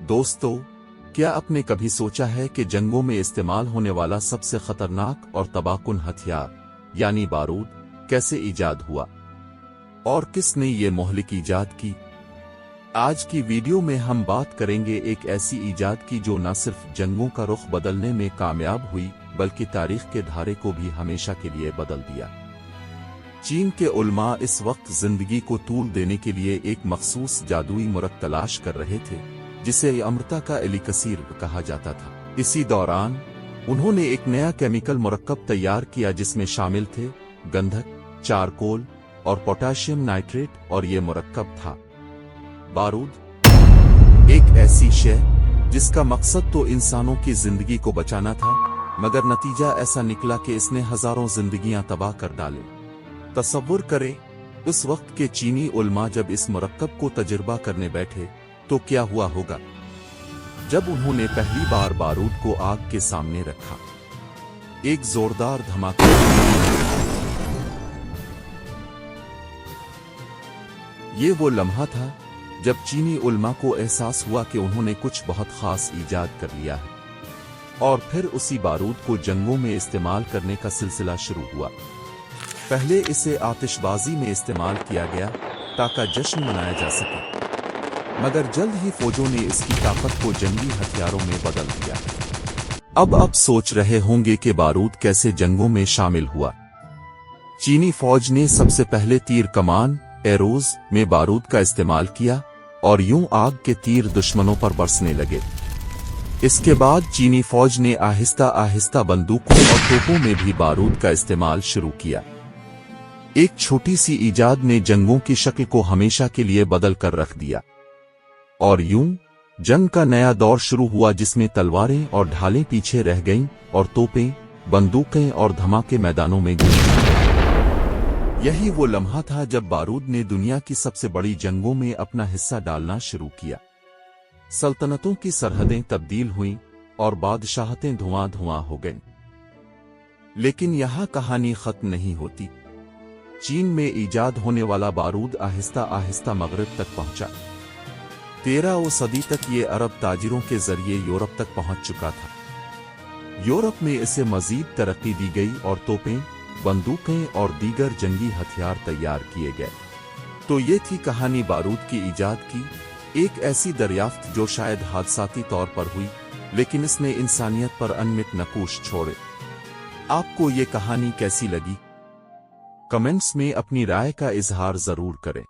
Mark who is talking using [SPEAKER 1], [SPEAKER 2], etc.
[SPEAKER 1] दोस्तों, क्या आपने कभी सोचा है कि जंगों में इस्तेमाल होने वाला सबसे खतरनाक और तबाहकुन हथियार यानी बारूद कैसे ईजाद हुआ और किसने ये मोहलिक ईजाद की? आज की वीडियो में हम बात करेंगे एक ऐसी ईजाद की जो न सिर्फ जंगों का रुख बदलने में कामयाब हुई बल्कि तारीख के धारे को भी हमेशा के लिए बदल दिया। चीन के उलमा इस वक्त जिंदगी को तूल देने के लिए एक मखसूस जादुई मुरक्ब तलाश कर रहे थे जिसे अमृता का एलिकसीर कहा जाता था। इसी दौरान उन्होंने एक नया केमिकल मुरक्कब तैयार किया जिसमें शामिल थे गंधक, चारकोल और पोटेशियम नाइट्रेट, और ये मुरक्कब था बारूद। एक ऐसी शय जिसका मकसद तो इंसानों की जिंदगी को बचाना था, मगर नतीजा ऐसा निकला कि इसने हजारों जिंदगियां तबाह कर डाले। तसव्वुर करें, उस वक्त के चीनी उलमा जब इस मुरक्कब को तजुर्बा करने बैठे तो क्या हुआ होगा। जब उन्होंने पहली बार बारूद को आग के सामने रखा, एक जोरदार धमाका। ये वो लम्हा था जब चीनी उलमा को एहसास हुआ कि उन्होंने कुछ बहुत खास ईजाद कर लिया है, और फिर उसी बारूद को जंगों में इस्तेमाल करने का सिलसिला शुरू हुआ। पहले इसे आतिशबाजी में इस्तेमाल किया गया ताकि जश्न मनाया जा सके, मगर जल्द ही फौजों ने इसकी ताकत को जंगी हथियारों में बदल दिया। अब आप सोच रहे होंगे कि बारूद कैसे जंगों में शामिल हुआ। चीनी फौज ने सबसे पहले तीर कमान एरोज में बारूद का इस्तेमाल किया और यूं आग के तीर दुश्मनों पर बरसने लगे। इसके बाद चीनी फौज ने आहिस्ता आहिस्ता बंदूकों और तोपों में भी बारूद का इस्तेमाल शुरू किया। एक छोटी सी ईजाद ने जंगों की शक्ल को हमेशा के लिए बदल कर रख दिया, और यूं जंग का नया दौर शुरू हुआ जिसमें तलवारें और ढालें पीछे रह गईं और तोपें, बंदूकें और धमाके मैदानों में गूंजे। यही वो लम्हा था जब बारूद ने दुनिया की सबसे बड़ी जंगों में अपना हिस्सा डालना शुरू किया। सल्तनतों की सरहदें तब्दील हुईं और बादशाहतें धुआं धुआं हो गईं। लेकिन यहां कहानी खत्म नहीं होती। चीन में ईजाद होने वाला बारूद आहिस्ता आहिस्ता मगरिब तक पहुंचा। 13वीं सदी तक ये अरब ताजिरों के जरिए यूरोप तक पहुंच चुका था। यूरोप में इसे मजीद तरक्की दी गई और तोपें, बंदूकें और दीगर जंगी हथियार तैयार किए गए। तो ये थी कहानी बारूद की ईजाद की, एक ऐसी दरियाफ्त जो शायद हादसाती तौर पर हुई, लेकिन इसने इंसानियत पर अनमित नकूश छोड़े। आपको ये कहानी कैसी लगी? कमेंट्स में अपनी राय का इजहार जरूर करें।